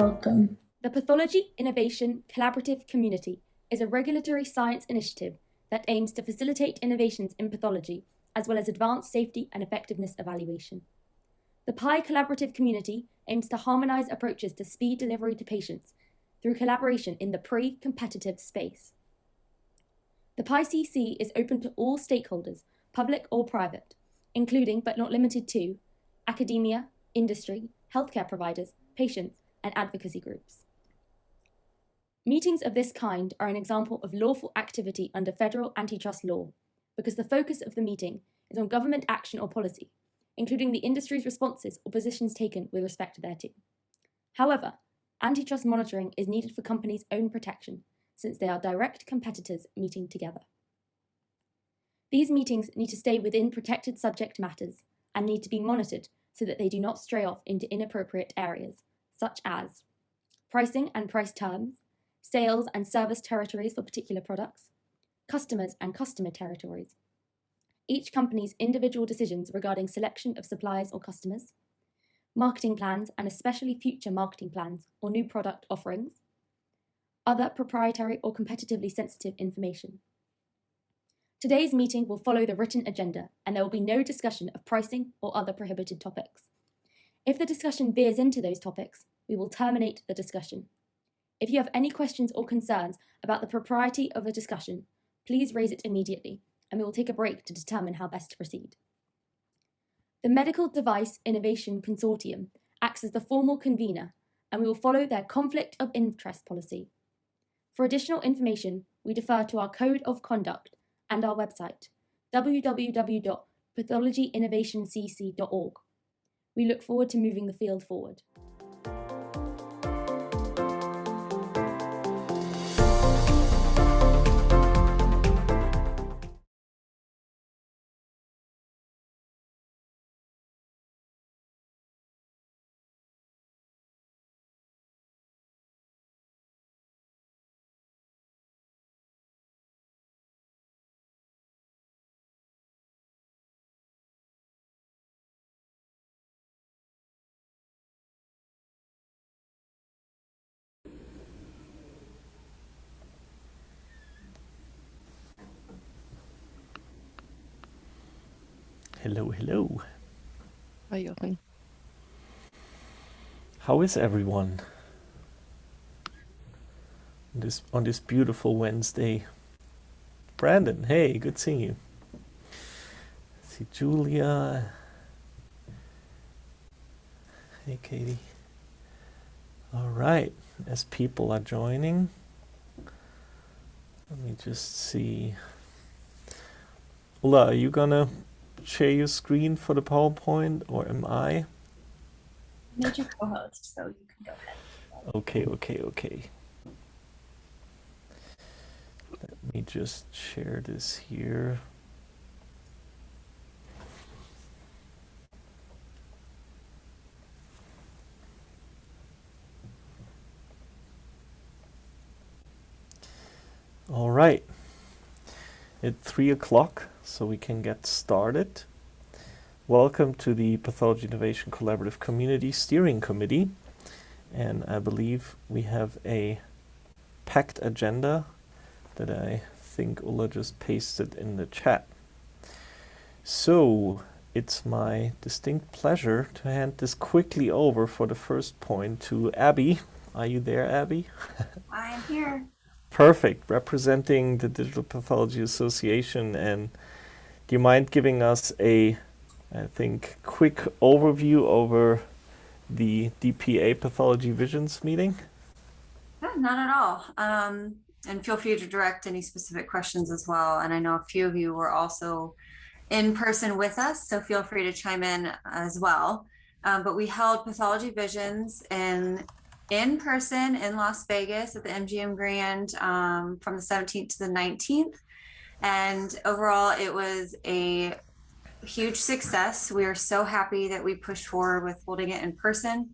Welcome. The Pathology Innovation Collaborative Community is a regulatory science initiative that aims to facilitate innovations in pathology, as well as advance safety and effectiveness evaluation. The PI Collaborative Community aims to harmonise approaches to speed delivery to patients through collaboration in the pre-competitive space. The PI CC is open to all stakeholders, public or private, including but not limited to academia, industry, healthcare providers, patients, and advocacy groups. Meetings of this kind are an example of lawful activity under federal antitrust law because the focus of the meeting is on government action or policy, including the industry's responses or positions taken with respect thereto. However, antitrust monitoring is needed for companies' own protection since they are direct competitors meeting together. These meetings need to stay within protected subject matters and need to be monitored so that they do not stray off into inappropriate areas, such as pricing and price terms, sales and service territories for particular products, customers and customer territories, each company's individual decisions regarding selection of suppliers or customers, marketing plans and especially future marketing plans or new product offerings, other proprietary or competitively sensitive information. Today's meeting will follow the written agenda and there will be no discussion of pricing or other prohibited topics. If the discussion veers into those topics, we will terminate the discussion. If you have any questions or concerns about the propriety of the discussion, please raise it immediately, and we will take a break to determine how best to proceed. The Medical Device Innovation Consortium acts as the formal convener, and we will follow their conflict of interest policy. For additional information, we defer to our Code of Conduct and our website, www.pathologyinnovationcc.org. We look forward to moving the field forward. Hello. Hi, Jochen. How is everyone on this beautiful Wednesday? Brandon, hey, good seeing you. See Julia. Hey, Katie. All right, as people are joining, let me just see. Ulla, are you gonna share your screen for the PowerPoint, or am I? Major co-host, so you can go ahead. Okay. Let me just share this here. All right. At 3 o'clock, so we can get started. Welcome to the Pathology Innovation Collaborative Community Steering Committee. And I believe we have a packed agenda that I think Ulla just pasted in the chat. So it's my distinct pleasure to hand this quickly over for the first point to Abby. Are you there, Abby? I am here. Perfect, representing the Digital Pathology Association. And do you mind giving us a, I think, quick overview over the DPA Pathology Visions meeting? Yeah, not at all. And feel free to direct any specific questions as well. And I know a few of you were also in person with us, so feel free to chime in as well. But we held Pathology Visions in person in Las Vegas at the MGM Grand from the 17th to the 19th. And overall, it was a huge success. We are so happy that we pushed forward with holding it in person.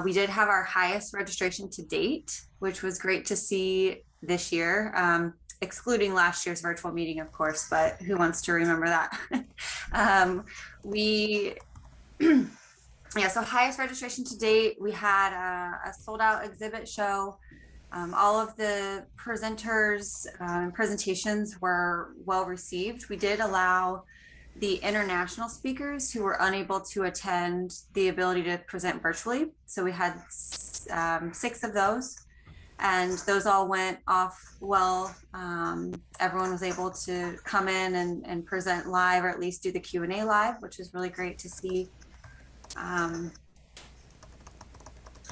We did have our highest registration to date, which was great to see this year, excluding last year's virtual meeting, of course, but who wants to remember that? We Yeah, so highest registration to date, we had a sold out exhibit show. All of the presenters presentations were well received. We did allow the international speakers who were unable to attend the ability to present virtually. So we had 6 of those, and those all went off well. Everyone was able to come in and present live, or at least do the Q&A live, which is really great to see.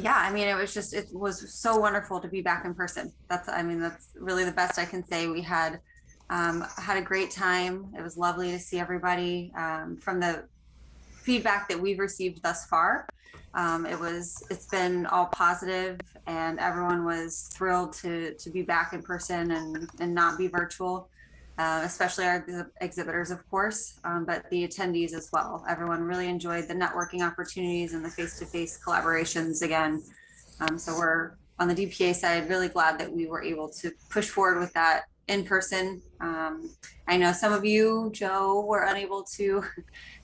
Yeah, I mean, it was so wonderful to be back in person. That's really the best I can say. We had a great time. It was lovely to see everybody. From the feedback that we've received thus far, it's been all positive, and everyone was thrilled to be back in person and not be virtual. Especially our exhibitors, of course, but the attendees as well. Everyone really enjoyed the networking opportunities and the face-to-face collaborations again. So we're, on the DPA side, really glad that we were able to push forward with that in person. I know some of you, Joe, were unable to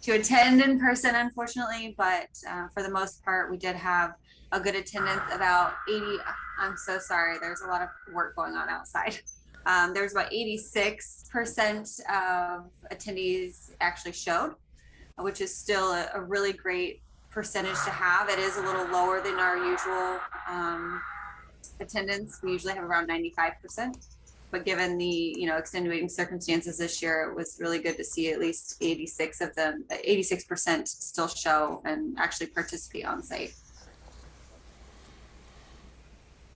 attend in person, unfortunately, but for the most part, we did have a good attendance, about 80. I'm so sorry, there's a lot of work going on outside. There's about 86% of attendees actually showed, which is still a really great percentage to have. It is a little lower than our usual attendance. We usually have around 95%, but given the extenuating circumstances this year, it was really good to see at least 86% still show and actually participate on site.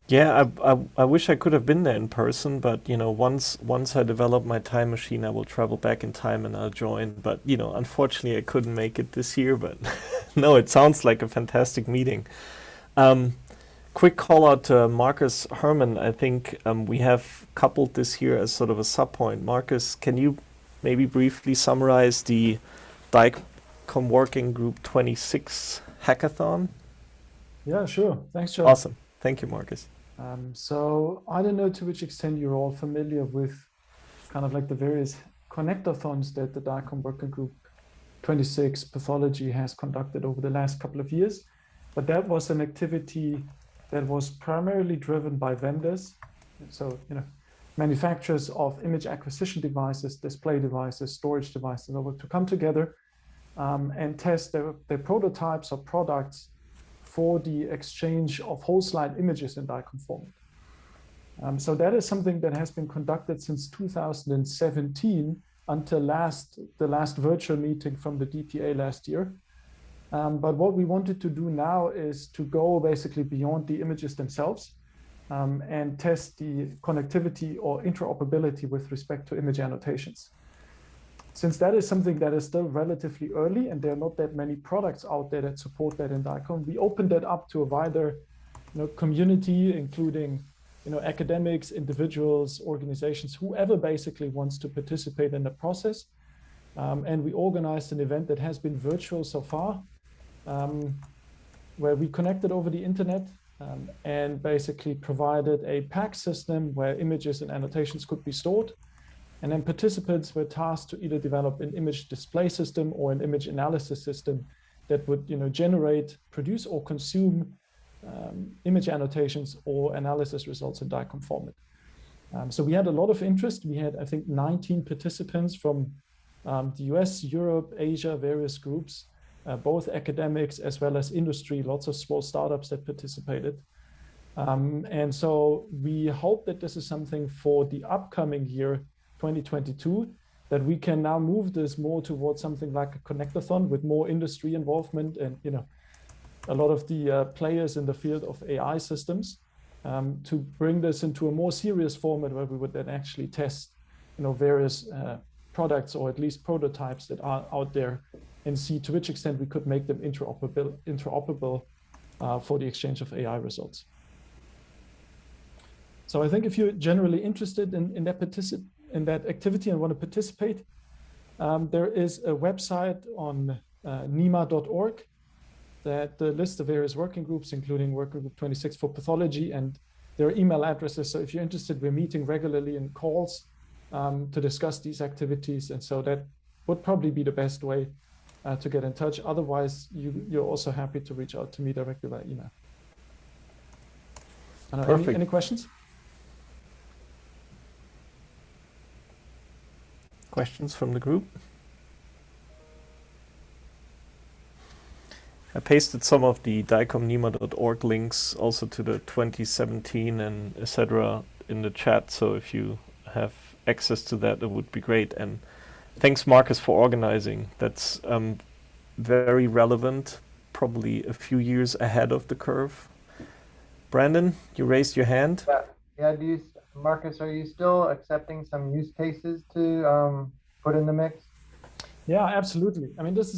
Yeah, I wish I could have been there in person, but once I develop my time machine, I will travel back in time and I'll join. But unfortunately, I couldn't make it this year. But no, it sounds like a fantastic meeting. Quick call out to Marcus Herman. I think we have coupled this here as sort of a sub point. Marcus, can you maybe briefly summarize the DICOM Working Group 26 hackathon? Yeah, sure. Thanks, Joe. Awesome. Thank you, Marcus. So I don't know to which extent you're all familiar with kind of like the various connectathons that the DICOM Working Group 26 Pathology has conducted over the last couple of years. But that was an activity that was primarily driven by vendors. So, manufacturers of image acquisition devices, display devices, storage devices, to come together and test their prototypes or products for the exchange of whole slide images in DICOM format. So that is something that has been conducted since 2017 until the last virtual meeting from the DPA last year. But what we wanted to do now is to go basically beyond the images themselves and test the connectivity or interoperability with respect to image annotations. Since that is something that is still relatively early and there are not that many products out there that support that in DICOM, we opened that up to a wider community, including academics, individuals, organizations, whoever basically wants to participate in the process. And we organized an event that has been virtual so far, where we connected over the internet and basically provided a pack system where images and annotations could be stored. And then participants were tasked to either develop an image display system or an image analysis system that would generate, produce, or consume image annotations or analysis results in DICOM format. So we had a lot of interest. We had, I think, 19 participants from the US, Europe, Asia, various groups, both academics as well as industry, lots of small startups that participated. And so we hope that this is something for the upcoming year, 2022, that we can now move this more towards something like a connectathon with more industry involvement and a lot of the players in the field of AI systems, to bring this into a more serious format where we would then actually test various products or at least prototypes that are out there and see to which extent we could make them interoperable for the exchange of AI results. So I think if you're generally interested in that activity and want to participate, there is a website on nima.org that lists the various working groups, including Working Group 26 for Pathology, and there are email addresses. So if you're interested, we're meeting regularly in calls to discuss these activities. And so that would probably be the best way to get in touch. Otherwise, you're also happy to reach out to me directly by email. Perfect. Any questions? Questions from the group? I pasted some of the dicomnema.org links also to the 2017 and etc. in the chat. So if you have access to that, it would be great. And thanks, Marcus, for organizing. That's very relevant, probably a few years ahead of the curve. Brandon, you raised your hand. Yeah. Marcus, are you still accepting some use cases to put in the mix? Yeah, absolutely. I mean, this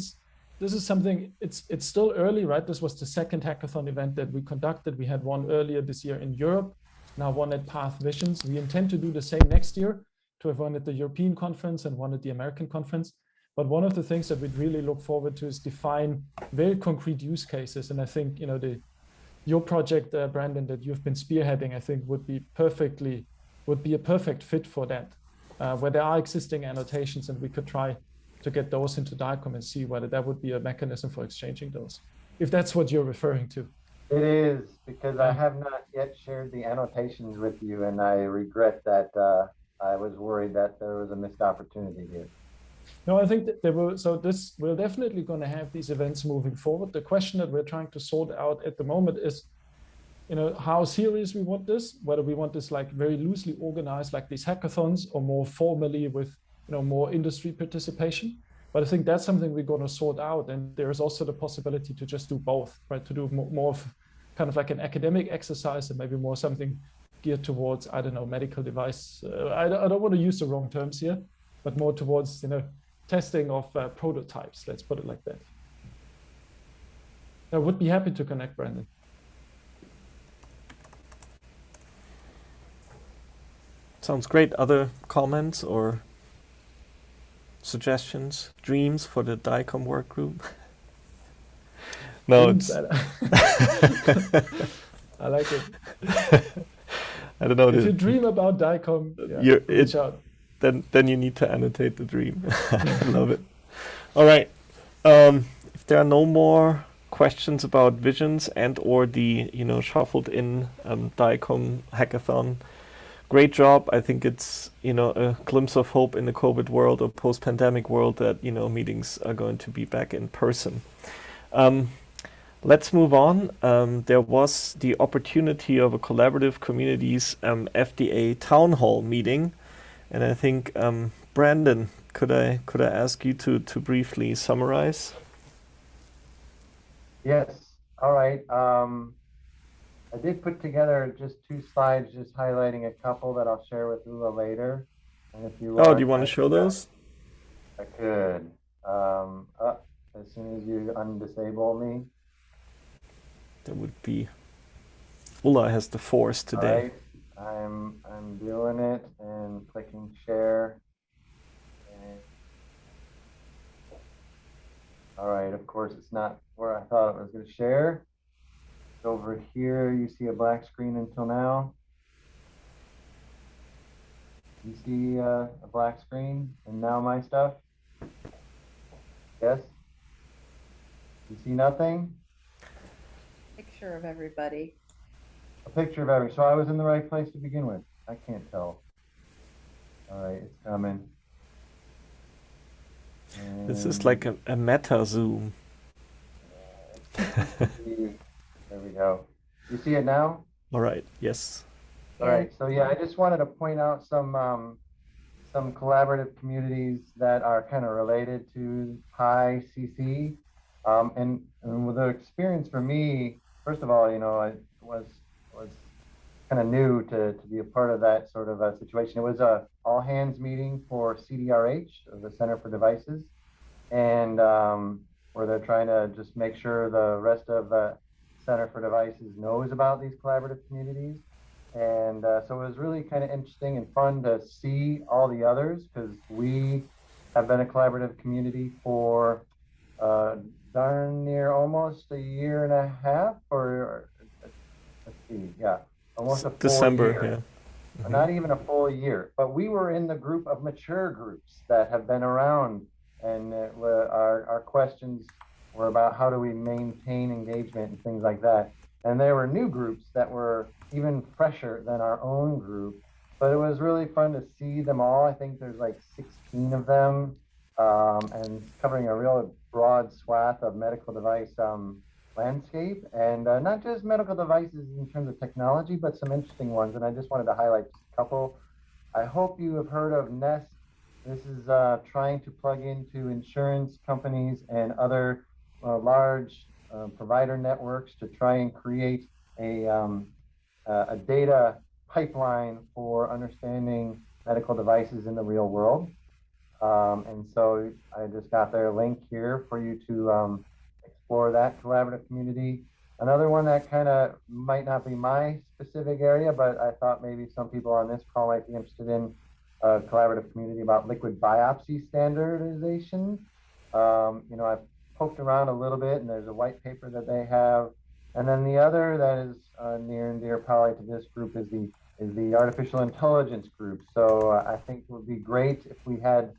is something. It's still early, right? This was the second hackathon event that we conducted. We had one earlier this year in Europe, now one at Path Visions. We intend to do the same next year, to have one at the European conference and one at the American conference. But one of the things that we'd really look forward to is define very concrete use cases. And I think, you know, your project, Brandon, that you've been spearheading, I think would be a perfect fit for that, where there are existing annotations, and we could try to get those into DICOM and see whether that would be a mechanism for exchanging those, if that's what you're referring to. It is, because I have not yet shared the annotations with you, and I regret that. I was worried that there was a missed opportunity here. No, I think that we're definitely going to have these events moving forward. The question that we're trying to sort out at the moment is, you know, how serious we want this, whether we want this like very loosely organized, like these hackathons, or more formally with, you know, more industry participation. But I think that's something we're going to sort out. And there is also the possibility to just do both, right? To do more of kind of like an academic exercise, and maybe more something geared towards, I don't know, medical device. I don't want to use the wrong terms here, but more towards, you know, testing of prototypes. Let's put it like that. I would be happy to connect, Brandon. Sounds great. Other comments or suggestions, dreams for the DICOM work group? No, it's... I like it. I don't know. If you dream about DICOM, reach out. Then you need to annotate the dream. I love it. All right. If there are no more questions about visions and or the, you know, shuffled in DICOM hackathon, great job. I think it's, you know, a glimpse of hope in the COVID world or post-pandemic world that, you know, meetings are going to be back in person. Let's move on. There was the opportunity of a collaborative communities FDA town hall meeting. And I think, Brandon, could I ask you to briefly summarize? Yes. All right. I did put together just 2 slides, just highlighting a couple that I'll share with Ula later. And if you do you want to show those? I could. As soon as you undisable me. That would be. Ula has the force today. All right. I'm doing it and clicking share. And all right, of course it's not where I thought it was going to share. Over here you see a black screen until now. You see a black screen and now my stuff? Yes? You see nothing? Picture of everybody. A picture of every, so I was in the right place to begin with. I can't tell. All right, it's coming. And This is like a meta zoom. there we go. You see it now? All right. Yes. All right. So yeah, I just wanted to point out some collaborative communities that are kind of related to Pi CC. And with the experience for me, first of all, you know, I was kind of new to be a part of that sort of a situation. It was a all hands meeting for CDRH, the Center for Devices, and where they're trying to just make sure the rest of the Center for Devices knows about these collaborative communities. And so it was really kind of interesting and fun to see all the others, because we have been a collaborative community for darn near almost a year and a half, or let's see, yeah, almost a full December, year. yeah. Not even a full year, but we were in the group of mature groups that have been around and our questions were about how do we maintain engagement and things like that. And there were new groups that were even fresher than our own group, but it was really fun to see them all. I think there's like 16 of them, and covering a real broad swath of medical device landscape, and not just medical devices in terms of technology, but some interesting ones. And I just wanted to highlight just a couple. I hope you have heard of Nest. This is trying to plug into insurance companies and other large provider networks to try and create a data pipeline for understanding medical devices in the real world. And so I just got their link here for you to explore that collaborative community. Another one that kind of might not be my specific area, but I thought maybe some people on this call might be interested in a collaborative community about liquid biopsy standardization. You know, I've poked around a little bit, and there's a white paper that they have. And then the other that is near and dear probably to this group is the artificial intelligence group. So I think it would be great if we had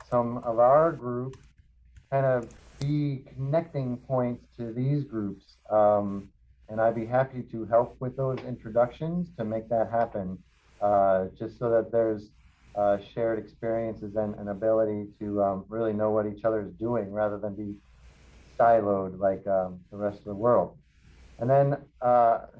some of our group kind of be connecting points to these groups. And I'd be happy to help with those introductions to make that happen, just so that there's shared experiences and an ability to really know what each other is doing rather than be siloed like the rest of the world. And then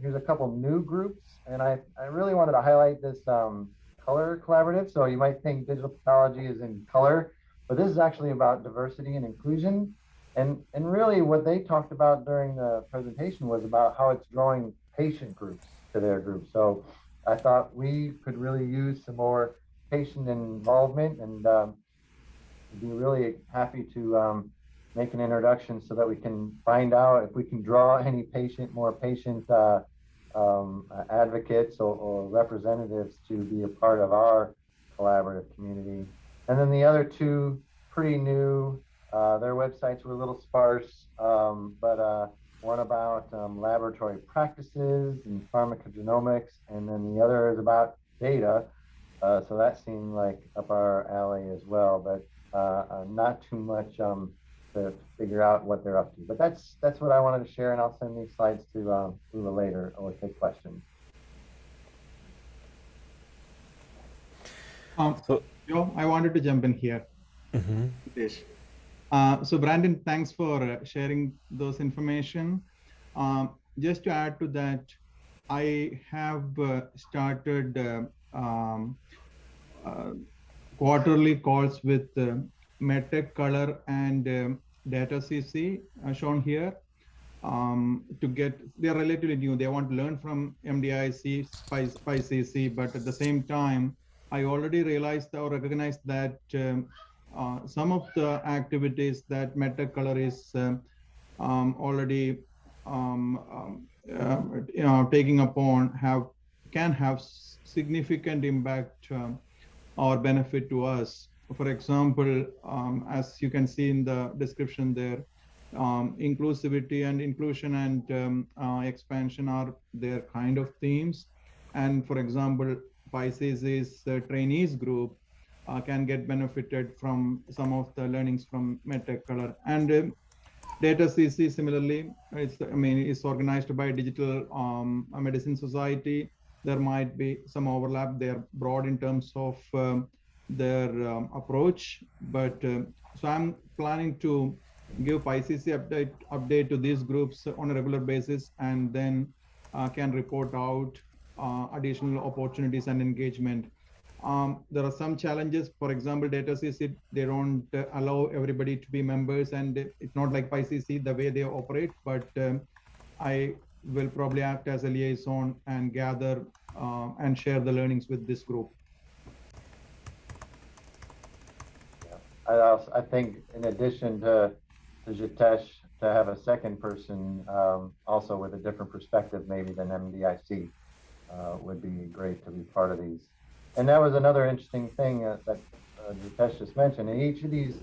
here's a couple new groups, and I really wanted to highlight this color collaborative. So you might think digital pathology is in color, but this is actually about diversity and inclusion. And really what they talked about during the presentation was about how it's drawing patient groups to their group. So I thought we could really use some more patient involvement, and be really happy to make an introduction so that we can find out if we can draw any more patient advocates or representatives to be a part of our collaborative community. And then the other two, pretty new, their websites were a little sparse, but one about laboratory practices and pharmacogenomics, and then the other is about data. So that seemed like up our alley as well, but not too much to figure out what they're up to. But that's what I wanted to share, and I'll send these slides to Lula later or take questions. Joe, I wanted to jump in here. So Brandon, thanks for sharing those information. Just to add to that, I have started quarterly calls with MedTech Color and Data CC shown here. They're relatively new. They want to learn from MDIC, SPICE-CC, but at the same time, I already realized or recognized that some of the activities that MedTech Color is already taking upon can have significant impact or benefit to us. For example, as you can see in the description there, inclusivity and inclusion and expansion are their kind of themes. And for example, PICE's trainees group can get benefited from some of the learnings from MedTech Color. And Data CC similarly, it's organized by Digital Medicine Society. There might be some overlap. They're broad in terms of their approach, but so I'm planning to give PICC update to these groups on a regular basis, and then can report out additional opportunities and engagement. There are some challenges. For example, Data CC, they don't allow everybody to be members, and it's not like PICC the way they operate, but I will probably act as a liaison and gather and share the learnings with this group. I think in addition to Jitesh, to have a second person also with a different perspective maybe than MDIC would be great to be part of these. And that was another interesting thing that Jitesh just mentioned. And each of these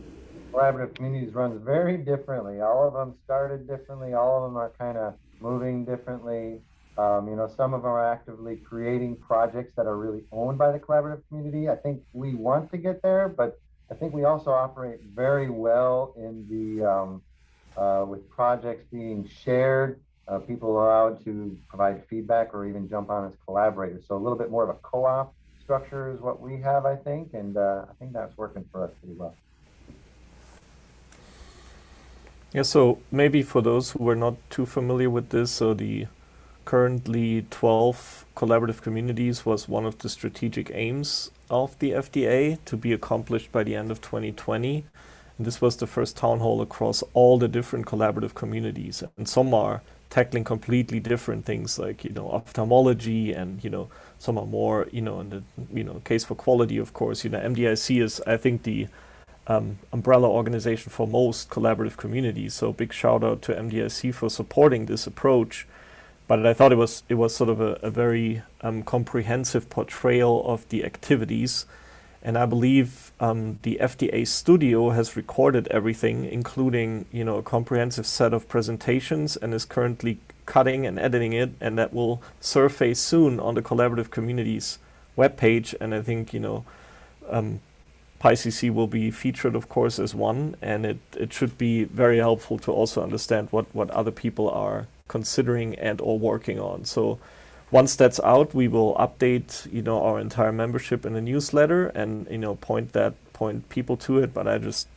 collaborative communities runs very differently. All of them started differently. All of them are kind of moving differently. You know, some of them are actively creating projects that are really owned by the collaborative community. I think we want to get there, but I think we also operate very well in the with projects being shared, people are allowed to provide feedback or even jump on as collaborators. So a little bit more of a co-op structure is what we have, I think, and I think that's working for us pretty well. Yeah, so maybe for those who were not too familiar with this, so the currently 12 collaborative communities was one of the strategic aims of the FDA to be accomplished by the end of 2020. And this was the first town hall across all the different collaborative communities. And some are tackling completely different things like, ophthalmology, and, some are more, in the, case for quality, of course. MDIC is, I think, the umbrella organization for most collaborative communities. So big shout out to MDIC for supporting this approach. But I thought it was sort of a very comprehensive portrayal of the activities. And I believe the FDA studio has recorded everything, including, a comprehensive set of presentations, and is currently cutting and editing it, and that will surface soon on the collaborative communities webpage. And I think, PyCC will be featured, of course, as one, and it should be very helpful to also understand what other people are considering and or working on. So once that's out, we will update, our entire membership in a newsletter and, point people to it. But I just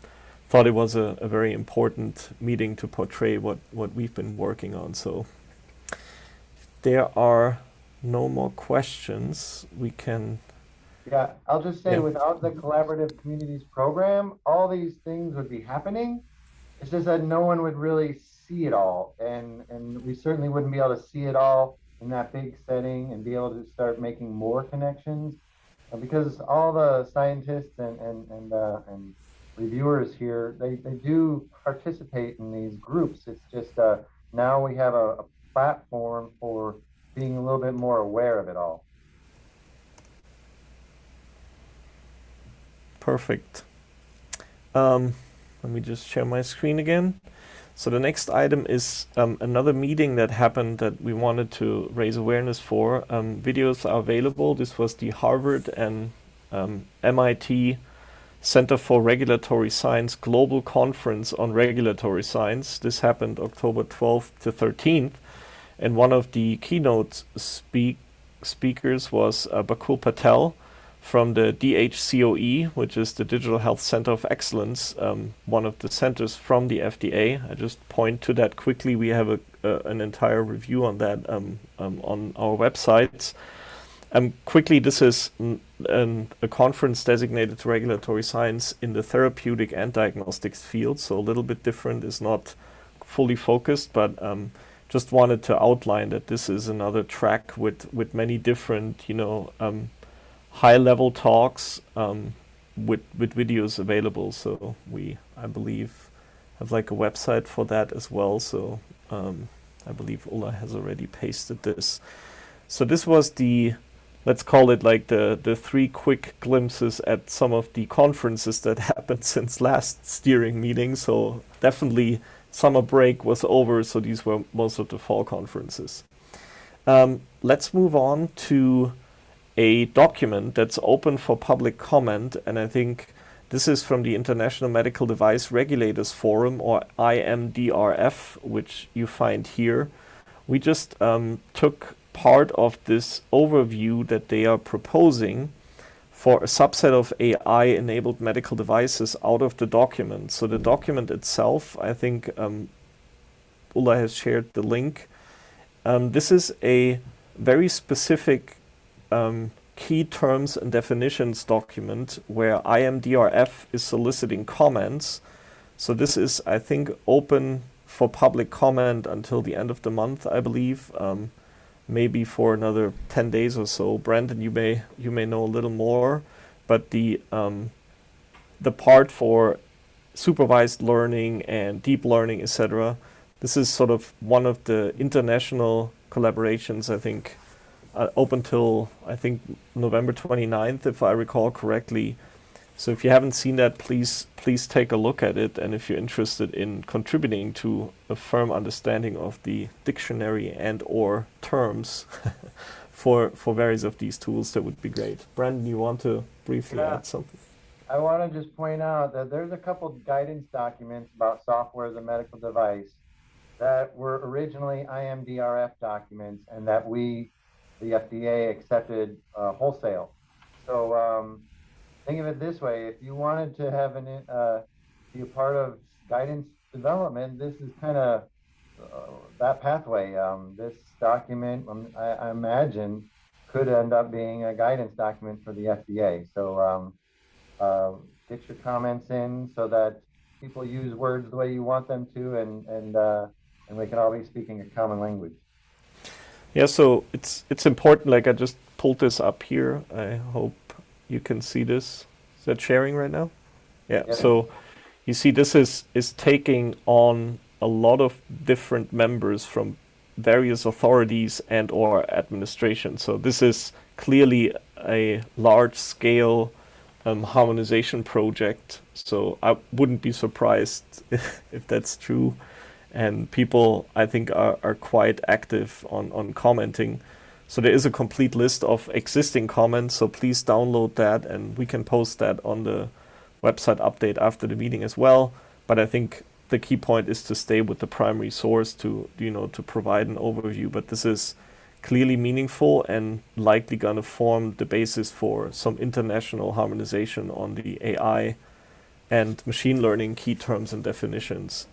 thought it was a very important meeting to portray what we've been working on. So if there are no more questions, we can... Yeah, I'll just say, without the Collaborative Communities program, all these things would be happening. It's just that no one would really see it all. And we certainly wouldn't be able to see it all in that big setting and be able to start making more connections, because all the scientists and reviewers here, they do participate in these groups. It's just now we have a platform for being a little bit more aware of it all. Perfect. Let me just share my screen again. So the next item is another meeting that happened that we wanted to raise awareness for. Videos are available. This was the Harvard and MIT Center for Regulatory Science Global Conference on Regulatory Science. This happened October 12th to 13th. And one of the keynote speakers was Bakul Patel from the DHCOE, which is the Digital Health Center of Excellence, one of the centers from the FDA. I just point to that quickly. We have an entire review on that on our websites. Quickly, this is a conference designated to regulatory science in the therapeutic and diagnostics field, so a little bit different, is not fully focused, but just wanted to outline that this is another track with many different, high-level talks with videos available. So we, I believe, have like a website for that as well. So I believe Ulla has already pasted this. So this was let's call it like the 3 quick glimpses at some of the conferences that happened since last steering meeting. So definitely summer break was over, so these were most of the fall conferences. Let's move on to a document that's open for public comment, and I think this is from the International Medical Device Regulators Forum, or IMDRF, which you find here. We just took part of this overview that they are proposing for a subset of AI-enabled medical devices out of the document. So the document itself, I think Ulla has shared the link. This is a very specific key terms and definitions document where IMDRF is soliciting comments. So this is, I think, open for public comment until the end of the month, I believe, maybe for another 10 days or so. Brandon, you may know a little more, but the part for supervised learning and deep learning, etc., this is sort of one of the international collaborations, I think, open till, I think, November 29th, if I recall correctly. So if you haven't seen that, please take a look at it. And if you're interested in contributing to a firm understanding of the dictionary and or terms for various of these tools, that would be great. Brandon, you want to briefly add something? I want to just point out that there's a couple guidance documents about software as a medical device that were originally IMDRF documents and that we, the FDA, accepted wholesale. So think of it this way: if you wanted to have be a part of guidance development, this is kind of that pathway. This document, I imagine, could end up being a guidance document for the FDA. So get your comments in so that people use words the way you want them to, and we can all be speaking a common language. Yeah, so it's important. Like I just pulled this up here. I hope you can see this. Is that sharing right now? Yeah. Yeah. So you see, this is taking on a lot of different members from various authorities and or administration. So this is clearly a large scale harmonization project. So I wouldn't be surprised if that's true. And people, I think, are quite active on commenting. So there is a complete list of existing comments. So please download that, and we can post that on the website update after the meeting as well. But I think the key point is to stay with the primary source to provide an overview. But this is clearly meaningful and likely going to form the basis for some international harmonization on the AI and machine learning key terms and definitions.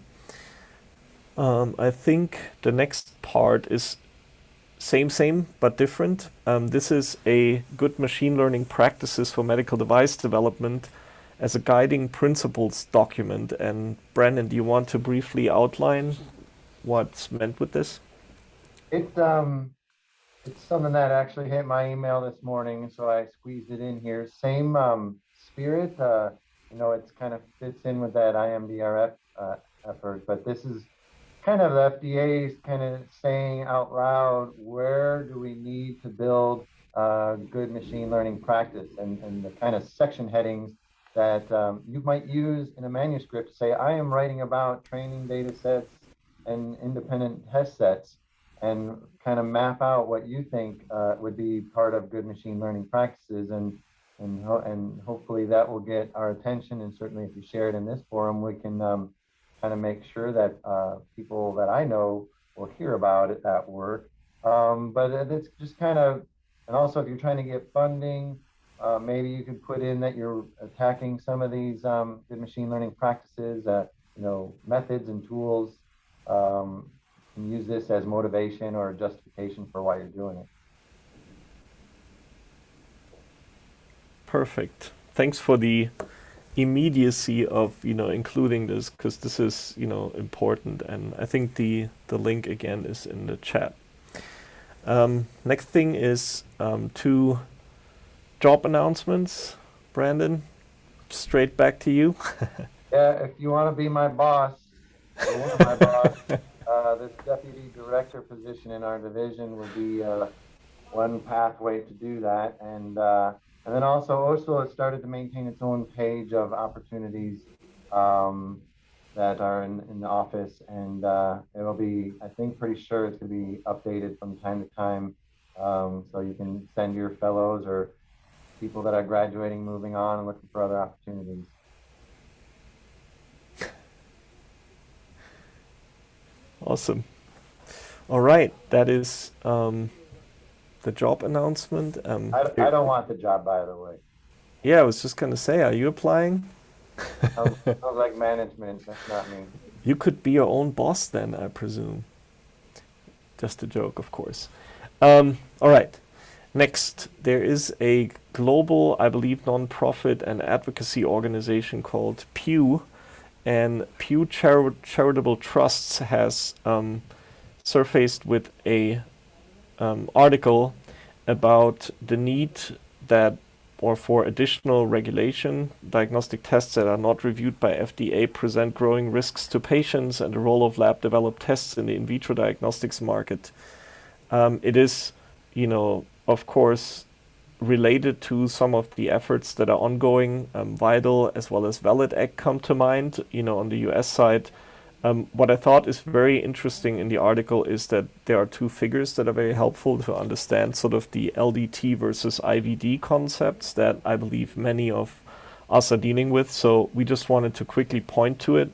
I think the next part is same, but different. This is a good machine learning practices for medical device development as a guiding principles document. And Brandon, do you want to briefly outline what's meant with this? It's something that actually hit my email this morning, so I squeezed it in here. Same spirit, it's kind of fits in with that IMDRF effort, but this is kind of the FDA's kind of saying out loud, where do we need to build good machine learning practice, and the kind of section headings that you might use in a manuscript to say, I am writing about training data sets and independent test sets, and kind of map out what you think would be part of good machine learning practices, and hopefully that will get our attention. And certainly if you share it in this forum, we can kind of make sure that people that I know will hear about it, that work. But it's just kind of, and also if you're trying to get funding, maybe you could put in that you're attacking some of these good machine learning practices, methods and tools, and use this as motivation or justification for why you're doing it. Perfect. Thanks for the immediacy of including this, because this is important, and I think the link again is in the chat. Next thing is 2 job announcements. Brandon, straight back to you. Yeah, if you want to be my boss, or one of my boss, this deputy director position in our division would be one pathway to do that. And then also OSO has started to maintain its own page of opportunities that are in the office, and it'll be, I think, pretty sure it's going to be updated from time to time, so you can send your fellows or people that are graduating, moving on, and looking for other opportunities. Awesome. All right, that is the job announcement. I don't want the job, by the way. Yeah, I was just gonna say, are you applying? Sounds like management. That's not me. You could be your own boss then, I presume. Just a joke, of course. All right. Next, there is a global, I believe, non-profit and advocacy organization called Pew, and Pew Charitable Trusts has surfaced with a article about the need for additional regulation. Diagnostic tests that are not reviewed by FDA present growing risks to patients, and the role of lab-developed tests in the in vitro diagnostics market. It is, of course, related to some of the efforts that are ongoing. VITAL as well as Valid Act come to mind, on the US side. What I thought is very interesting in the article is that there are 2 figures that are very helpful to understand sort of the LDT versus IVD concepts that I believe many of us are dealing with. So we just wanted to quickly point to it.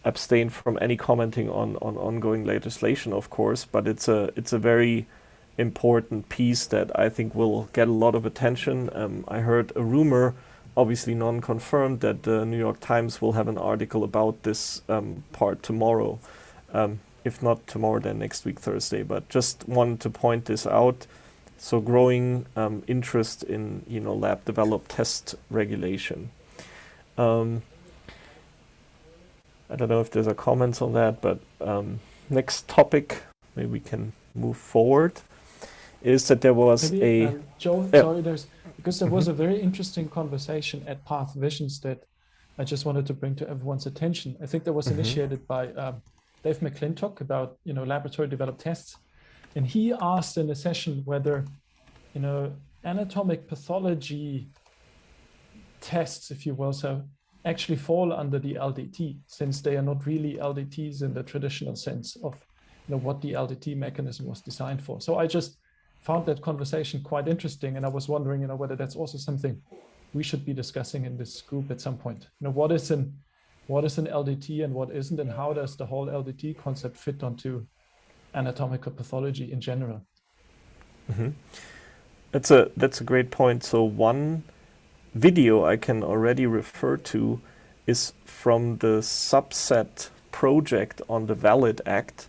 Abstain from any commenting on ongoing legislation, of course, but it's a very important piece that I think will get a lot of attention. I heard a rumor, obviously non-confirmed, that the New York Times will have an article about this part tomorrow. If not tomorrow, then next week, Thursday. But just wanted to point this out. So growing interest in lab-developed test regulation. I don't know if there's a comments on that, but next topic, maybe we can move forward, is that there was Maybe, Joe, Yeah. sorry, because there was a very interesting conversation at Path Visions that I just wanted to bring to everyone's attention. I think that was initiated by Dave McClintock about laboratory developed tests, and he asked in a session whether anatomic pathology tests, if you will, so actually fall under the LDT, since they are not really LDTs in the traditional sense of what the LDT mechanism was designed for. So I just found that conversation quite interesting, and I was wondering whether that's also something we should be discussing in this group at some point. What is an LDT and what isn't, and how does the whole LDT concept fit onto anatomical pathology in general? That's a great point. So one video I can already refer to is from the subset project on the Valid Act,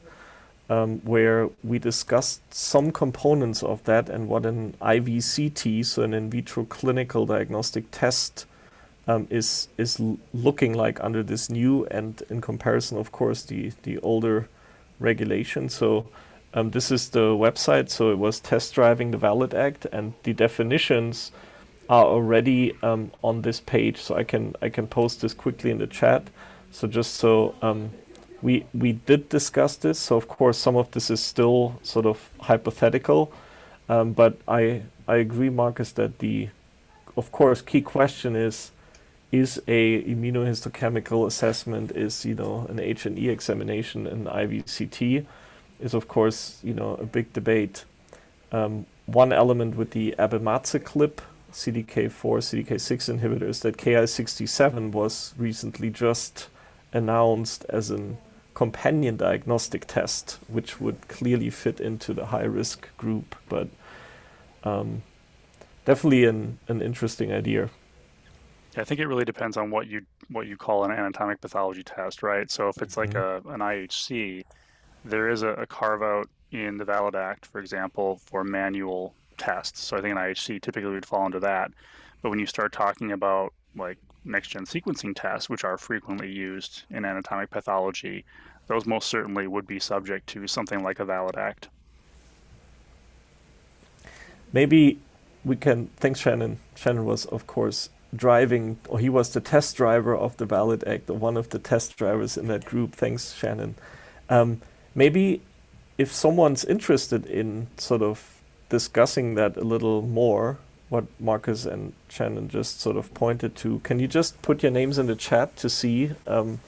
where we discussed some components of that and what an IVCT, so an in vitro clinical diagnostic test, is looking like under this new and, in comparison, of course, the older regulation. So this is the website. So it was Test Driving the Valid Act, and the definitions are already on this page. So I can post this quickly in the chat. So just so we did discuss this. So of course some of this is still sort of hypothetical, but I agree, Marcus, that the of course key question is a immunohistochemical assessment, is an H&E examination, an IVCT, is of course a big debate. One element with the abemaciclib CDK4, CDK6 inhibitors, that Ki-67 was recently just announced as a companion diagnostic test, which would clearly fit into the high-risk group, but definitely an interesting idea. I think it really depends on what you call an anatomic pathology test, right? So if it's like an IHC, there is a carve-out in the Valid Act, for example, for manual tests. So I think an IHC typically would fall into that. But when you start talking about like next-gen sequencing tests, which are frequently used in anatomic pathology, those most certainly would be subject to something like a Valid Act. Maybe we can, thanks Shannon. Shannon was, of course, driving, or he was the test driver of the Valid Act, or one of the test drivers in that group. Thanks, Shannon. Maybe if someone's interested in sort of discussing that a little more, what Marcus and Shannon just sort of pointed to, can you just put your names in the chat to see, and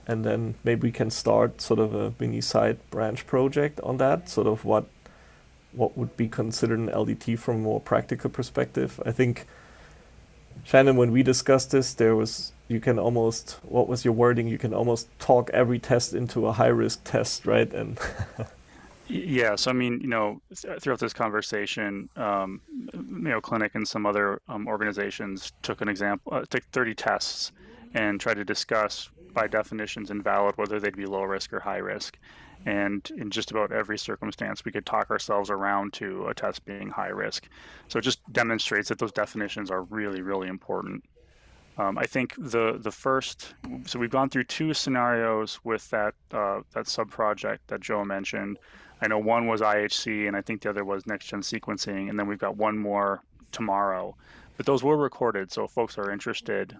then maybe we can start sort of a mini side branch project on that, sort of what would be considered an LDT from a more practical perspective. I think, Shannon, when we discussed this, you can almost, what was your wording? You can almost talk every test into a high-risk test, right? And yeah, so I mean, throughout this conversation, Mayo Clinic and some other organizations took 30 tests and tried to discuss by definitions invalid whether they'd be low risk or high risk. And in just about every circumstance, we could talk ourselves around to a test being high risk. So it just demonstrates that those definitions are really, really important. I think the first, so we've gone through two scenarios with that sub-project that Joe mentioned. I know one was IHC, and I think the other was next-gen sequencing, and then we've got one more tomorrow. But those were recorded, so if folks are interested,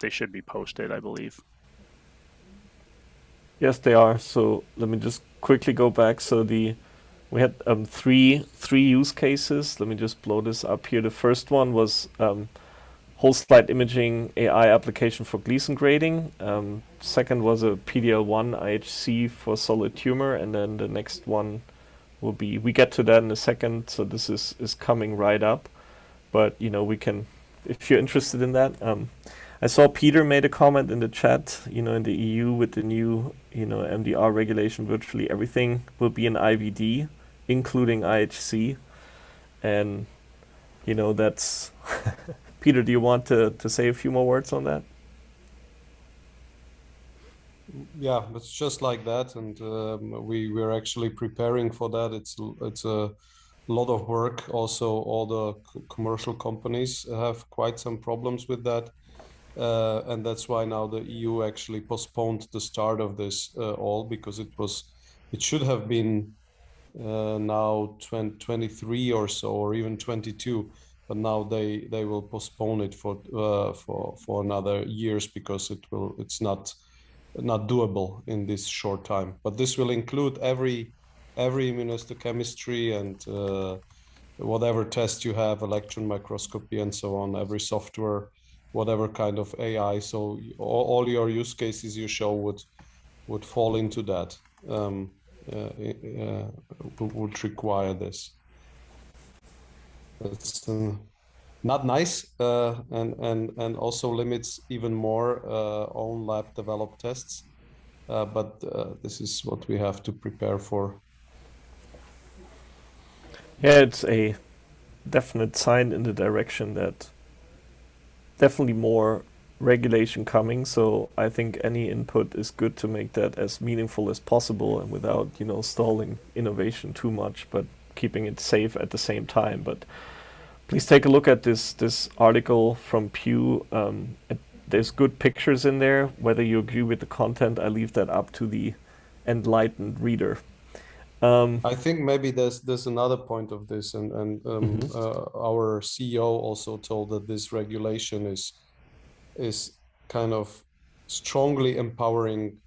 they should be posted, I believe. yes, they are. So let me just quickly go back. So we had three use cases. Let me just blow this up here. The first one was whole slide imaging AI application for Gleason grading. Second was a PDL1 IHC for solid tumor, and then the next one will be, we get to that in a second, so this is coming right up. But we can if you're interested in that. I saw Peter made a comment in the chat. In the EU with the new MDR regulation, virtually everything will be an IVD, including IHC, and that's. Peter, do you want to say a few more words on that? Yeah, it's just like that, and we're actually preparing for that. It's a lot of work. Also, all the commercial companies have quite some problems with that, and that's why now the EU actually postponed the start of this all, because it should have been now 23 or so, or even 22, but now they will postpone it for another years, because it's not doable in this short time. But this will include every immunohistochemistry and whatever test you have, electron microscopy and so on, every software, whatever kind of AI. So all your use cases you show would fall into that. Would require this. It's not nice, and also limits even more own lab developed tests. But this is what we have to prepare for. Yeah, it's a definite sign in the direction that definitely more regulation coming. So I think any input is good to make that as meaningful as possible, and without stalling innovation too much, but keeping it safe at the same time. But please take a look at this article from Pew. There's good pictures in there. Whether you agree with the content, I leave that up to the enlightened reader. I think maybe there's another point of this, and our CEO also told that this regulation is kind of strongly empowering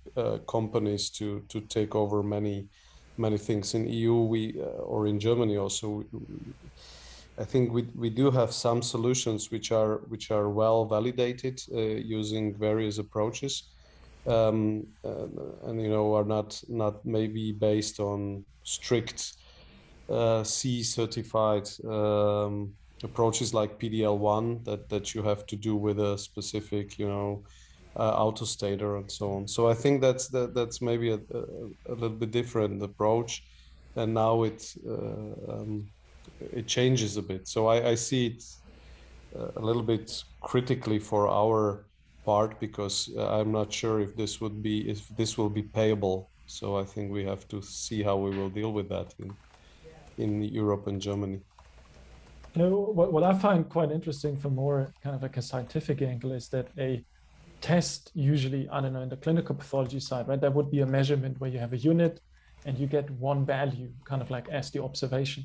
companies to take over many things in EU. Or in Germany also. I think we do have some solutions which are well validated using various approaches, and are not maybe based on strict C certified approaches like PDL1 that you have to do with a specific autostater and so on. So I think that's maybe a little bit different approach, and now it changes a bit. So I see it a little bit critically for our part, because I'm not sure if this will be payable. So I think we have to see how we will deal with that in Europe and Germany. What I find quite interesting from more kind of like a scientific angle is that a test usually, I don't know, in the clinical pathology side, right, there would be a measurement where you have a unit and you get one value kind of like as the observation.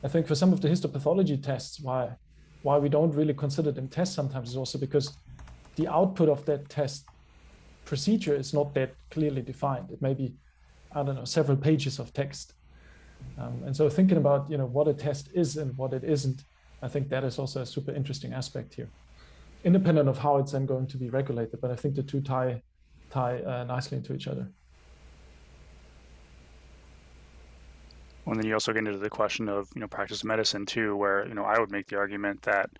I think for some of the histopathology tests, why we don't really consider them tests sometimes is also because the output of that test procedure is not that clearly defined. It may be, I don't know, several pages of text. And so thinking about, what a test is and what it isn't, I think that is also a super interesting aspect here, independent of how it's then going to be regulated. But I think the two tie nicely into each other. Well, and then you also get into the question of practice of medicine too, where I would make the argument that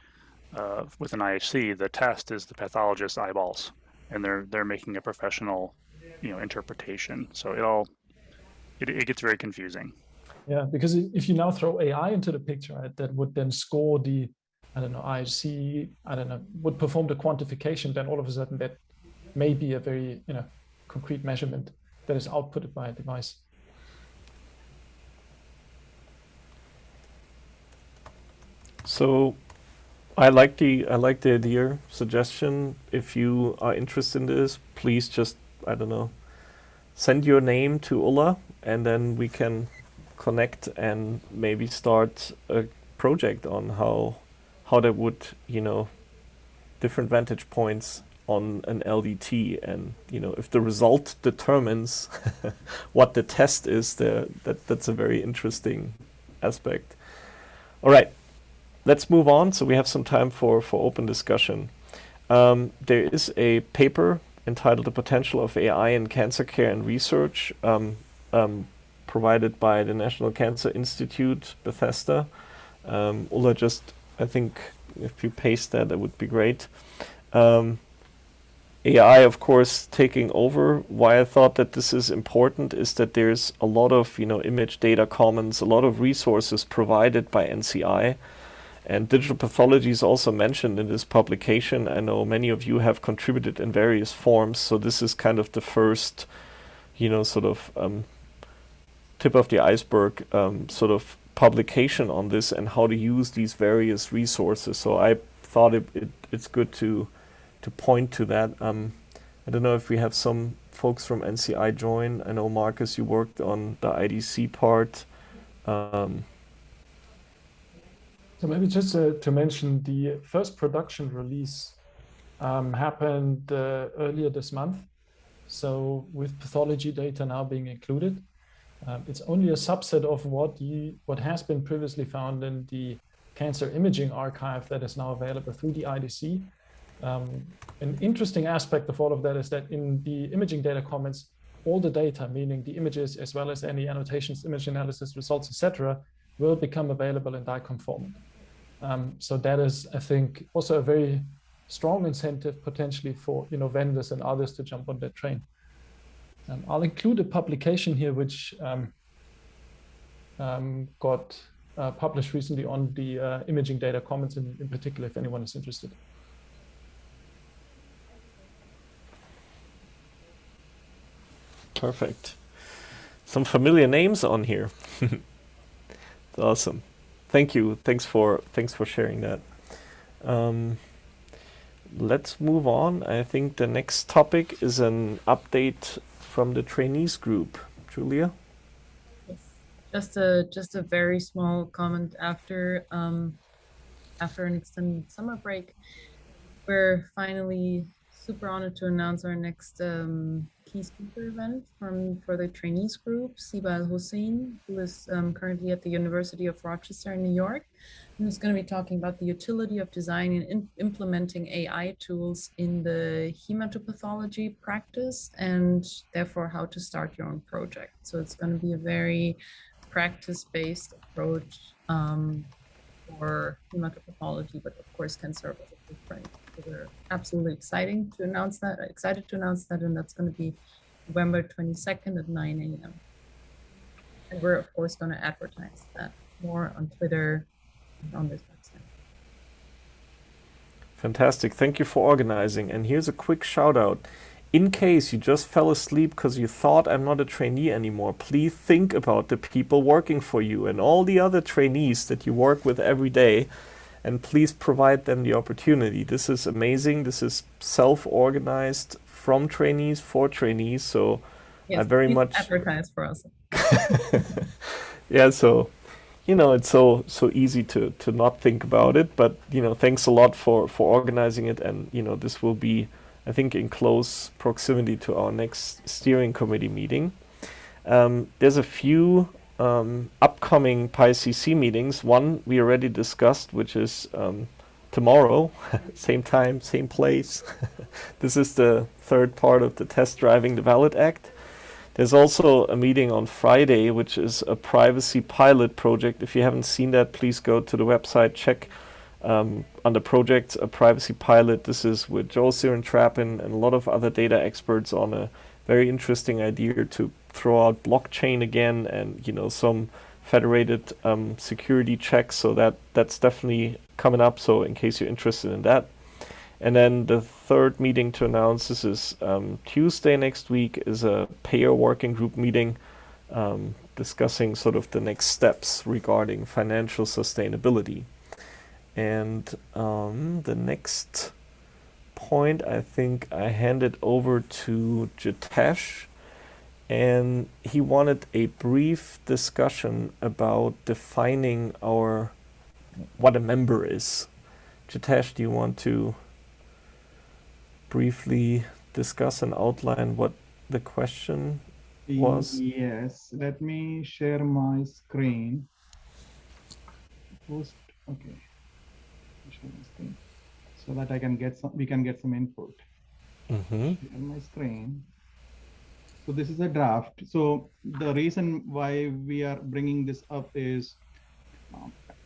with an IHC, the test is the pathologist's eyeballs, and they're making a professional interpretation. So it gets very confusing. Yeah, because if you now throw AI into the picture, right, that would then score the, I don't know, IHC, would perform the quantification, then all of a sudden that may be a very, concrete measurement that is outputted by a device. So I like the idea, suggestion. If you are interested in this, please just, send your name to Ulla, and then we can connect and maybe start a project on how that would, different vantage points on an LDT, and if the result determines what the test is, that's a very interesting aspect. All right, let's move on. So we have some time for open discussion. There is a paper entitled "The Potential of AI in Cancer Care and Research," provided by the National Cancer Institute, Bethesda. Ulla just, I think, you paste that, that would be great. AI, of course, taking over. Why I thought that this is important is that there's a lot of, image data commons, a lot of resources provided by NCI. And digital pathology is also mentioned in this publication. I know many of you have contributed in various forms, so this is kind of the first, sort of tip of the iceberg sort of publication on this and how to use these various resources. So I thought it's good to point to that. I don't know if we have some folks from NCI join. I know, Marcus, you worked on the IDC part. So maybe just to mention, the first production release happened earlier this month. So with pathology data now being included, it's only a subset of what has been previously found in the cancer imaging archive that is now available through the IDC. An interesting aspect of all of that is that in the imaging data commons, all the data, meaning the images as well as any annotations, image analysis results, etc., will become available in DICOM format. So that is, I think, also a very strong incentive potentially for vendors and others to jump on that train. I'll include a publication here which got published recently on the imaging data commons in particular, if anyone is interested. Perfect. Some familiar names on here. It's awesome. Thank you. Thanks for sharing that. Let's move on. I think the next topic is an update from the trainees group. Julia? Yes. Just a very small comment after an extended summer break. We're finally super honored to announce our next key speaker event for the trainees group, Siba Al-Hussein, who is currently at the University of Rochester in New York, and who's going to be talking about the utility of designing and implementing AI tools in the hematopathology practice, and therefore how to start your own project. So it's going to be a very practice-based approach for hematopathology, but of course can serve as a blueprint. So we're absolutely excited to announce that, and that's going to be November 22nd at 9 a.m. And we're of course going to advertise that more on Twitter and on this website. Fantastic. Thank you for organizing. And here's a quick shout out. In case you just fell asleep because you thought I'm not a trainee anymore, please think about the people working for you and all the other trainees that you work with every day, and please provide them the opportunity. This is amazing. This is self-organized from trainees for trainees. So yes, I very much advertise for us. Yeah, so it's so easy to not think about it, but thanks a lot for organizing it, and this will be, I think, in close proximity to our next steering committee meeting. There's a few upcoming PyCC meetings. One we already discussed, which is tomorrow, same time, same place. This is the third part of the Test Driving the Valid Act. There's also a meeting on Friday, which is a privacy pilot project. If you haven't seen that, please go to the website, check under projects, a privacy pilot. This is with Joel Sirentrapin and a lot of other data experts on a very interesting idea to throw out blockchain again and some federated security checks. So that's definitely coming up. So in case you're interested in that. And then the third meeting to announce, this is Tuesday next week, is a payer working group meeting discussing sort of the next steps regarding financial sustainability. And the next point, I think I handed over to Jitesh, and he wanted a brief discussion about defining what a member is. Jitesh, do you want to briefly discuss and outline what the question was? Yes, let me share my screen. Okay. Share my screen so that we can get some input. Share my screen. So this is a draft. So the reason why we are bringing this up is,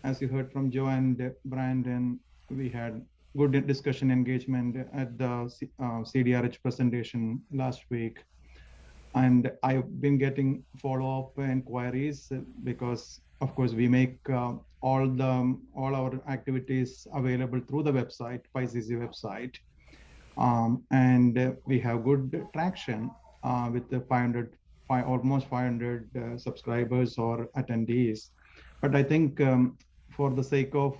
as you heard from Joe and Brandon, we had good discussion engagement at the CDRH presentation last week. And I've been getting follow-up inquiries because, of course, we make all our activities available through the website, PyCC website. And we have good traction with the almost 500 subscribers or attendees. But I think for the sake of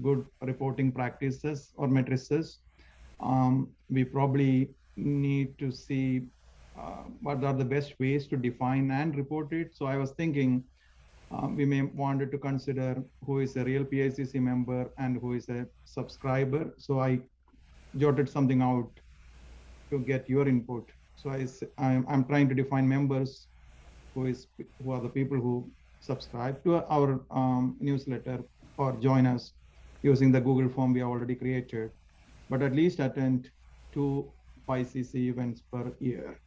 good reporting practices or matrices, we probably need to see what are the best ways to define and report it. So I was thinking we may wanted to consider who is a real PICC member and who is a subscriber. So I jotted something out to get your input. So I'm trying to define members who are the people who subscribe to our newsletter or join us using the Google form we have already created, but at least attend 2 PyCC events per year.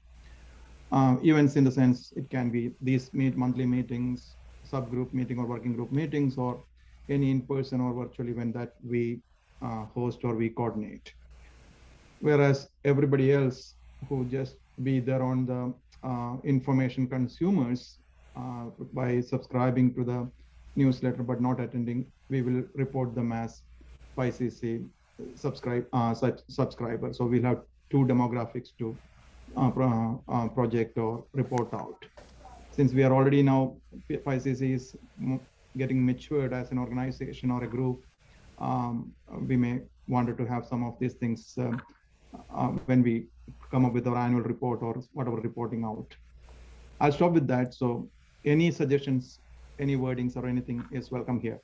Events in the sense it can be these monthly meetings, subgroup meeting or working group meetings, or any in-person or virtual event that we host or we coordinate. Whereas everybody else who just be there on the information consumers by subscribing to the newsletter but not attending, we will report them as PyCC subscriber. So we'll have 2 demographics to project or report out. Since we are already now, PyCC is getting matured as an organization or a group, we may wanted to have some of these things when we come up with our annual report or whatever reporting out. I'll stop with that. So any suggestions, any wordings or anything is welcome here.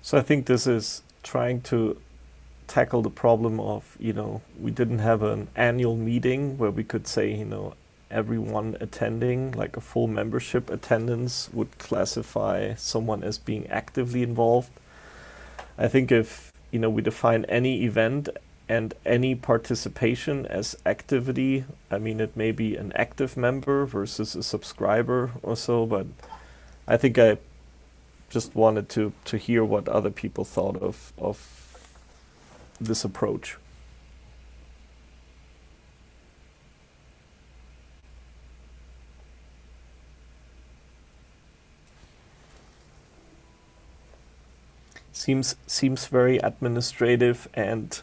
So I think this is trying to tackle the problem of, we didn't have an annual meeting where we could say, everyone attending, like a full membership attendance would classify someone as being actively involved. I think if, we define any event and any participation as activity, I mean, it may be an active member versus a subscriber or so, but I think I just wanted to hear what other people thought of this approach. Seems very administrative, and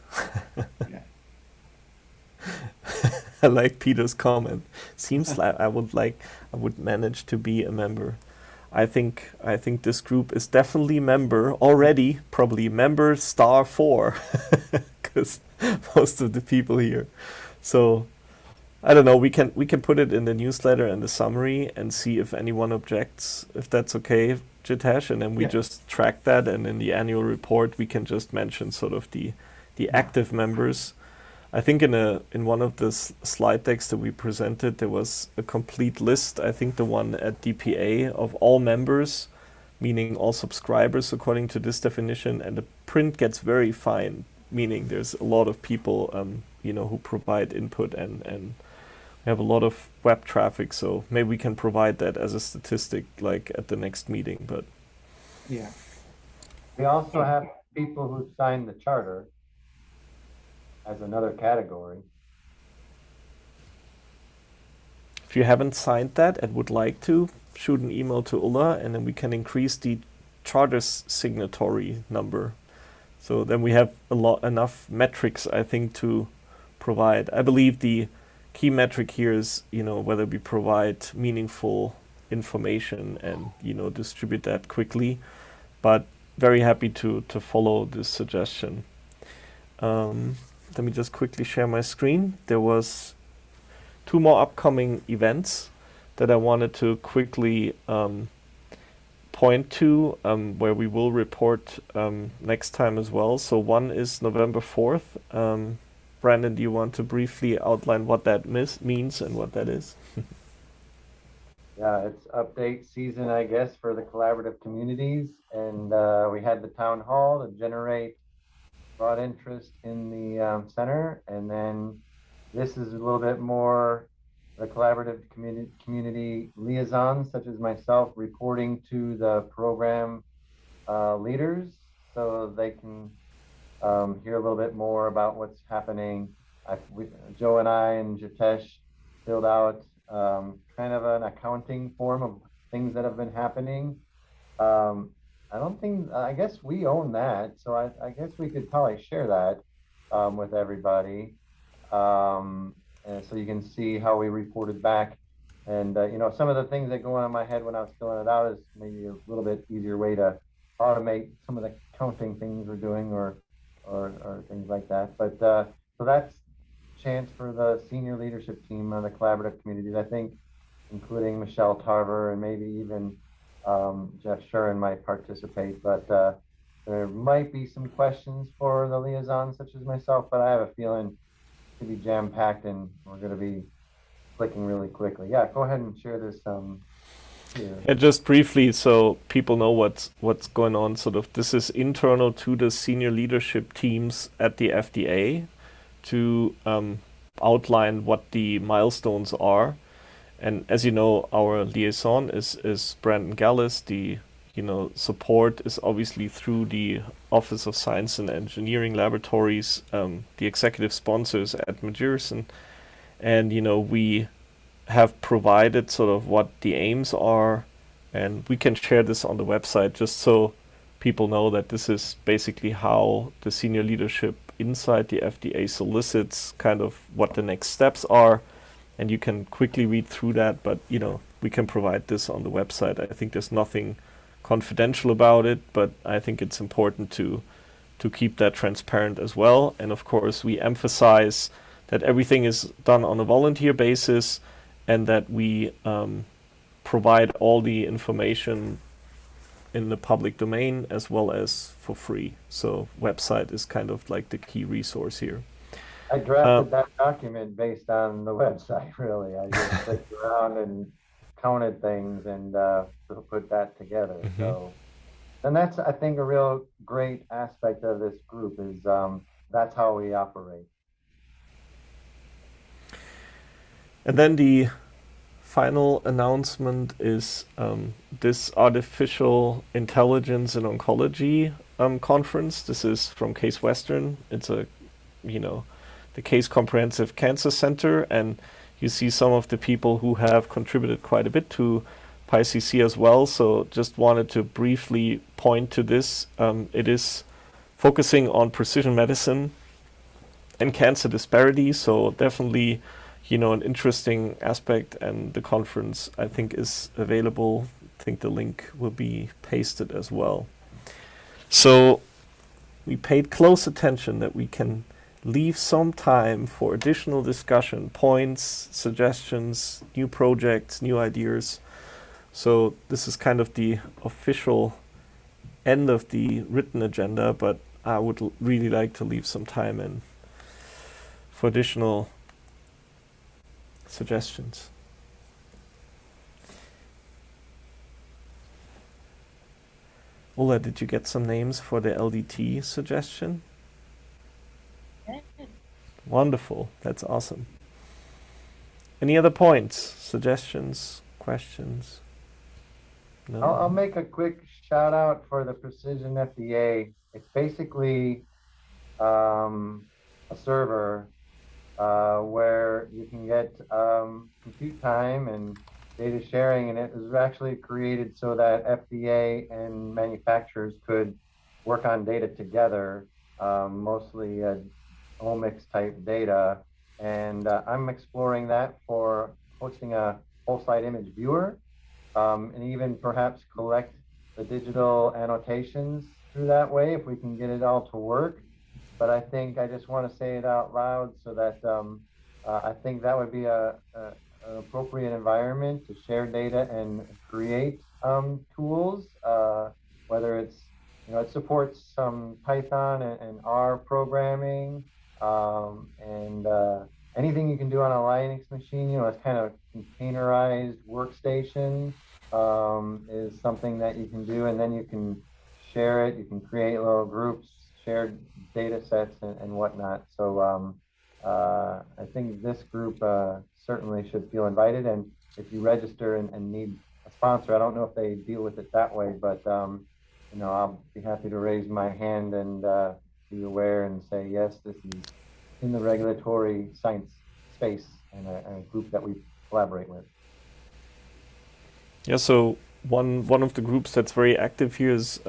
I like Peter's comment. Seems like I would manage to be a member. I think this group is definitely member already, probably member *4, because most of the people here. So I don't know. We can put it in the newsletter and the summary and see if anyone objects, if that's okay, Jitesh, and then we just track that, and in the annual report we can just mention sort of the active members. I think in one of the slide decks that we presented, there was a complete list. I think the one at DPA of all members, meaning all subscribers according to this definition, and the print gets very fine, meaning there's a lot of people who provide input and we have a lot of web traffic. So maybe we can provide that as a statistic, like at the next meeting. But yeah, we also have people who signed the charter as another category. If you haven't signed that and would like to, shoot an email to Ulla, and then we can increase the charter's signatory number. So then we have enough metrics, I think, to provide. I believe the key metric here is, whether we provide meaningful information and, distribute that quickly. But very happy to follow this suggestion. Let me just quickly share my screen. There was 2 more upcoming events that I wanted to quickly point to, where we will report next time as well. So one is November 4th. Brandon, do you want to briefly outline what that means and what that is? Yeah, it's update season, I guess, for the collaborative communities. And we had the town hall to generate broad interest in the center. And then this is a little bit more the collaborative community liaisons, such as myself, reporting to the program leaders so they can hear a little bit more about what's happening. Joe and I and Jitesh filled out kind of an accounting form of things that have been happening. I guess we own that, so I guess we could probably share that with everybody. And so you can see how we reported back. And, some of the things that go on in my head when I was filling it out is maybe a little bit easier way to automate some of the counting things we're doing or things like that. But so that's a chance for the senior leadership team on the collaborative communities, I think, including Michelle Tarver and maybe even Jeff Shuren might participate. But there might be some questions for the liaisons such as myself, but I have a feeling to be jam-packed and we're going to be clicking really quickly. Yeah, go ahead and share this here. And just briefly, so people know what's going on, sort of this is internal to the senior leadership teams at the FDA to outline what the milestones are. And as you know, our liaison is Brandon Gallis. The support is obviously through the Office of Science and Engineering Laboratories, the executive sponsors at Majorison. And we have provided sort of what the aims are, and we can share this on the website just so people know that this is basically how the senior leadership inside the FDA solicits kind of what the next steps are. And you can quickly read through that, but we can provide this on the website. I think there's nothing confidential about it, but I think it's important to keep that transparent as well. And of course, we emphasize that everything is done on a volunteer basis and that we provide all the information in the public domain as well as for free. So website is kind of like the key resource here. I drafted that document based on the website, really. I just clicked around and counted things and put that together. Mm-hmm. So, and that's, I think, a real great aspect of this group is that's how we operate. And then the final announcement is this Artificial Intelligence in Oncology conference. This is from Case Western. It's the Case Comprehensive Cancer Center, and you see some of the people who have contributed quite a bit to PyCC as well. So just wanted to briefly point to this. It is focusing on precision medicine and cancer disparities. So definitely, an interesting aspect, and the conference I think is available. I think the link will be pasted as well. So we paid close attention that we can leave some time for additional discussion, points, suggestions, new projects, new ideas. So this is kind of the official end of the written agenda, but I would really like to leave some time in for additional suggestions. Ola, did you get some names for the LDT suggestion? Wonderful. That's awesome. Any other points, suggestions, questions? No? I'll make a quick shout out for the Precision FDA. It's basically a server where you can get compute time and data sharing, and it was actually created so that FDA and manufacturers could work on data together, mostly omics type data. And I'm exploring that for hosting a whole slide image viewer, and even perhaps collect the digital annotations through that way if we can get it all to work. But I think I just want to say it out loud so that I think that would be an appropriate environment to share data and create tools, whether it's, it supports some Python and R programming, and anything you can do on a Linux machine, it's kind of containerized workstation is something that you can do, and then you can share it. You can create little groups, shared data sets and whatnot. So I think this group certainly should feel invited. And if you register and need a sponsor, I don't know if they deal with it that way, but you know, I'll be happy to raise my hand and be aware and say, yes, this is in the regulatory science space and a group that we collaborate with. Yeah, so one of the groups that's very active here is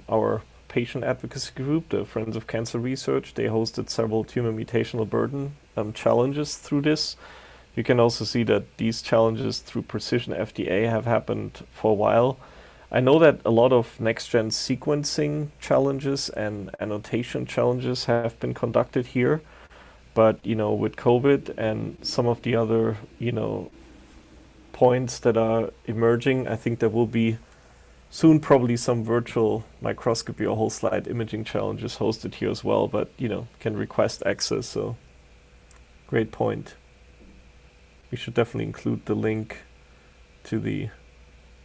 our patient advocacy group, the Friends of Cancer Research. They hosted several tumor mutational burden challenges through this. You can also see that these challenges through Precision FDA have happened for a while. I know that a lot of next-gen sequencing challenges and annotation challenges have been conducted here, but you know, with COVID and some of the other, you know, points that are emerging, I think there will be soon probably some virtual microscopy or whole slide imaging challenges hosted here as well, but you know, can request access, so great point. We should definitely include the link to the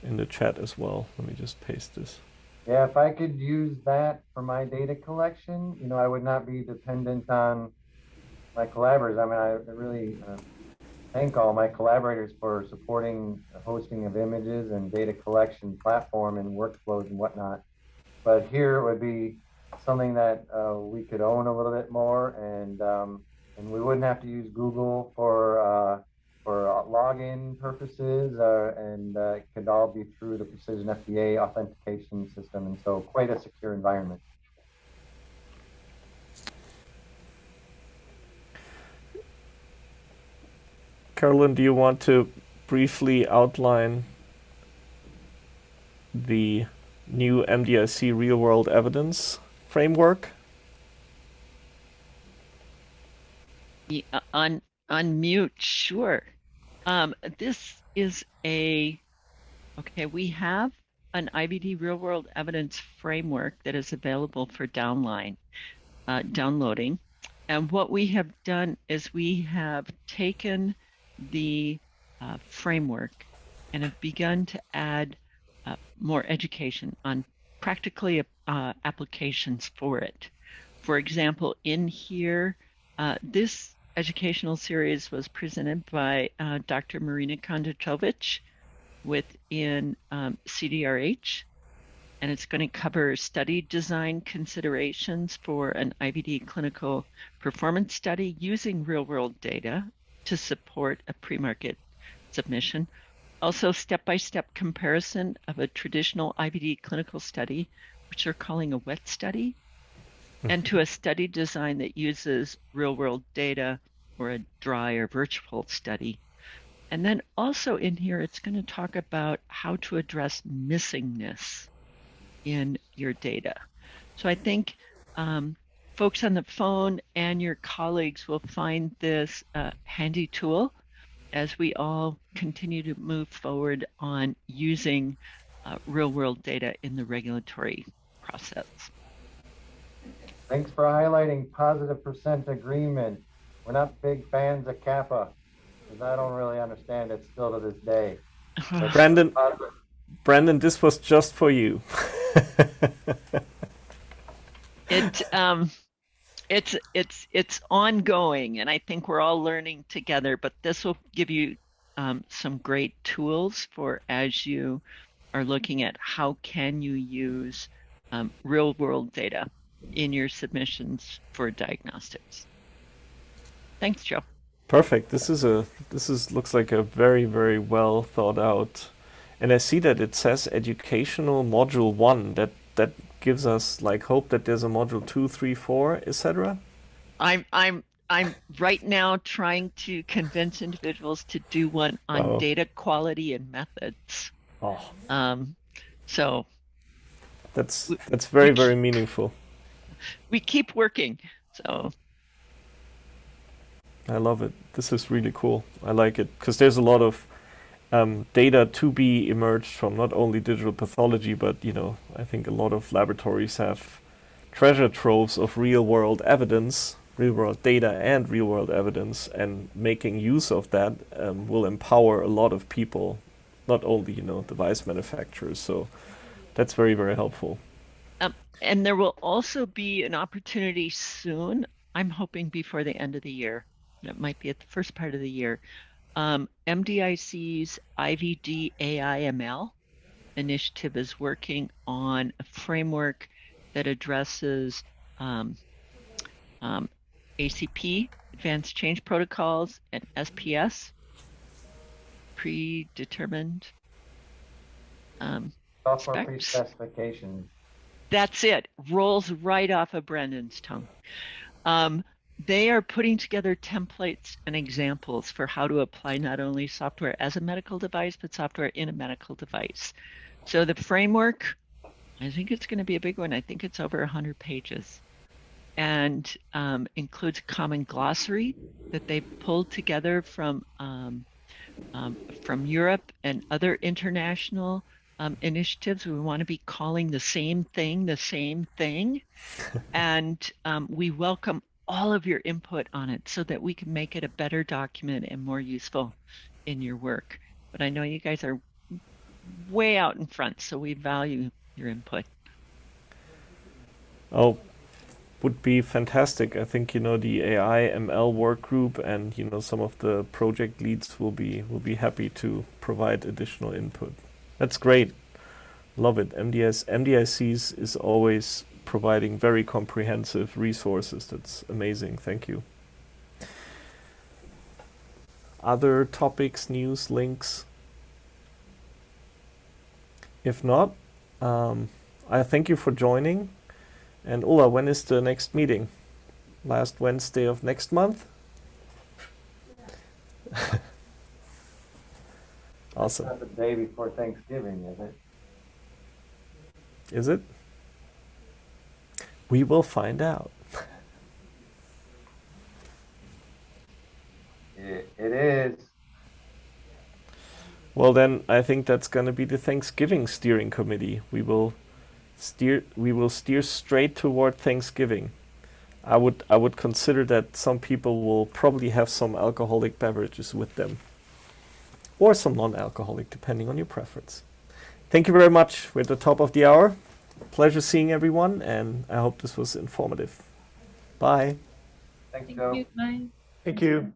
in the chat as well. Let me just paste this. Yeah, if I could use that for my data collection, you know, I would not be dependent on my collaborators. I mean, I really thank all my collaborators for supporting the hosting of images and data collection platform and workflows and whatnot. But here it would be something that we could own a little bit more, and we wouldn't have to use Google for login purposes, and it could all be through the Precision FDA authentication system, and so quite a secure environment. Carolyn, do you want to briefly outline the new MDIC real-world evidence framework? Yeah, unmute, sure. This is okay, we have an IVD real-world evidence framework that is available for downloading. And what we have done is we have taken the framework and have begun to add more education on practically applications for it. For example, in here, this educational series was presented by Dr. Marina Kondratowicz within CDRH, and it's going to cover study design considerations for an IVD clinical performance study using real-world data to support a pre-market submission. Also, step-by-step comparison of a traditional IVD clinical study, which they're calling a wet study, and to a study design that uses real-world data or a dry or virtual study. And then also in here, it's going to talk about how to address missingness in your data. So I think folks on the phone and your colleagues will find this a handy tool as we all continue to move forward on using real-world data in the regulatory process. Thanks for highlighting positive percent agreement. We're not big fans of Kappa, because I don't really understand it still to this day. Brandon, this was just for you. It's ongoing, and I think we're all learning together, but this will give you some great tools for as you are looking at how can you use real world data in your submissions for diagnostics. Thanks, Joe. Perfect. This looks like a very, very well thought out. And I see that it says educational module 1. That gives us like hope that there's a module 2, 3, 4, etc. I'm right now trying to convince individuals to do one on data quality and methods. So that's very, very meaningful. We keep working. So I love it. This is really cool. I like it because there's a lot of data to be emerged from not only digital pathology, but you know, I think a lot of laboratories have treasure troves of real-world evidence, real-world data, and real-world evidence, and making use of that will empower a lot of people, not only device manufacturers. So that's very, very helpful. And there will also be an opportunity soon, I'm hoping before the end of the year. It might be at the first part of the year. MDIC's IVD AIML initiative is working on a framework that addresses ACP, Advanced Change Protocols, and SPS, predetermined software specs. pre-specifications. That's it. Rolls right off of Brendan's tongue. They are putting together templates and examples for how to apply not only software as a medical device, but software in a medical device. So the framework, I think it's going to be a big one. I think it's over 100 pages and includes a common glossary that they pulled together from Europe and other international initiatives. We want to be calling the same thing. And we welcome all of your input on it so that we can make it a better document and more useful in your work. But I know you guys are way out in front, so we value your input. Oh, would be fantastic. I think, the AI ML work group and, some of the project leads will be happy to provide additional input. That's great. Love it. MDICs is always providing very comprehensive resources. That's amazing. Thank you. Other topics, news, links? If not, I thank you for joining. And Ulla, when is the next meeting? Last Wednesday of next month? Awesome. Not the day before Thanksgiving, is it? Is it? We will find out. It is. Well, then I think that's going to be the Thanksgiving steering committee. We will steer straight toward Thanksgiving. I would consider that some people will probably have some alcoholic beverages with them, or some non-alcoholic, depending on your preference. Thank you very much. We're at the top of the hour. Pleasure seeing everyone, and I hope this was informative. Bye. Thanks, Joe. Bye. Thank you.